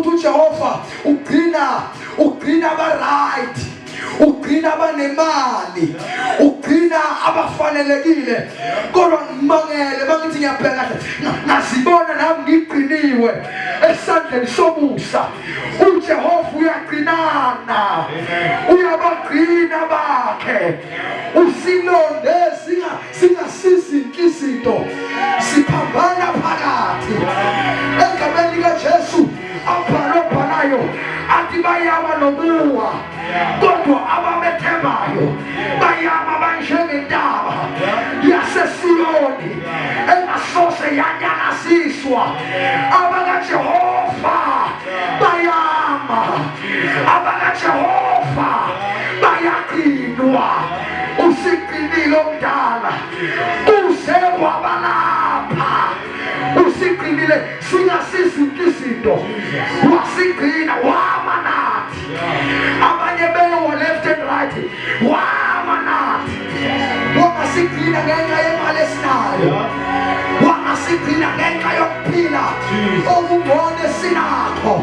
ukuthi uJehova ugcina aba-right, ugcina abanemali, ugcina abafanelekile. Kodwa ngimangele bakithi ngiyabheka kahle, ngazibona nami ngigciniwe esandleni somusa. uJehova uyagcinana, uyabagcina bakhe. Usilonde singasisi izinto, siphambana phakathi. Egameni likaJesu abhalwayo athi bayama nobuwa, kodwa abamethembayo bayama banjengentaba yaseSiyoni engasose yanyakaziswa. AbakaJehova bayama, AbakaJehova bayagcinwa. Usiqinile omdala, uze wabalapha. Usiqinile singasisi izinto, wasigcina wama nathi. Abanye beyo left and right, wama nathi. Wangasigcina ngenxa yemali esinayo, wangasigcina ngenxa yokuphila okungone sinakho.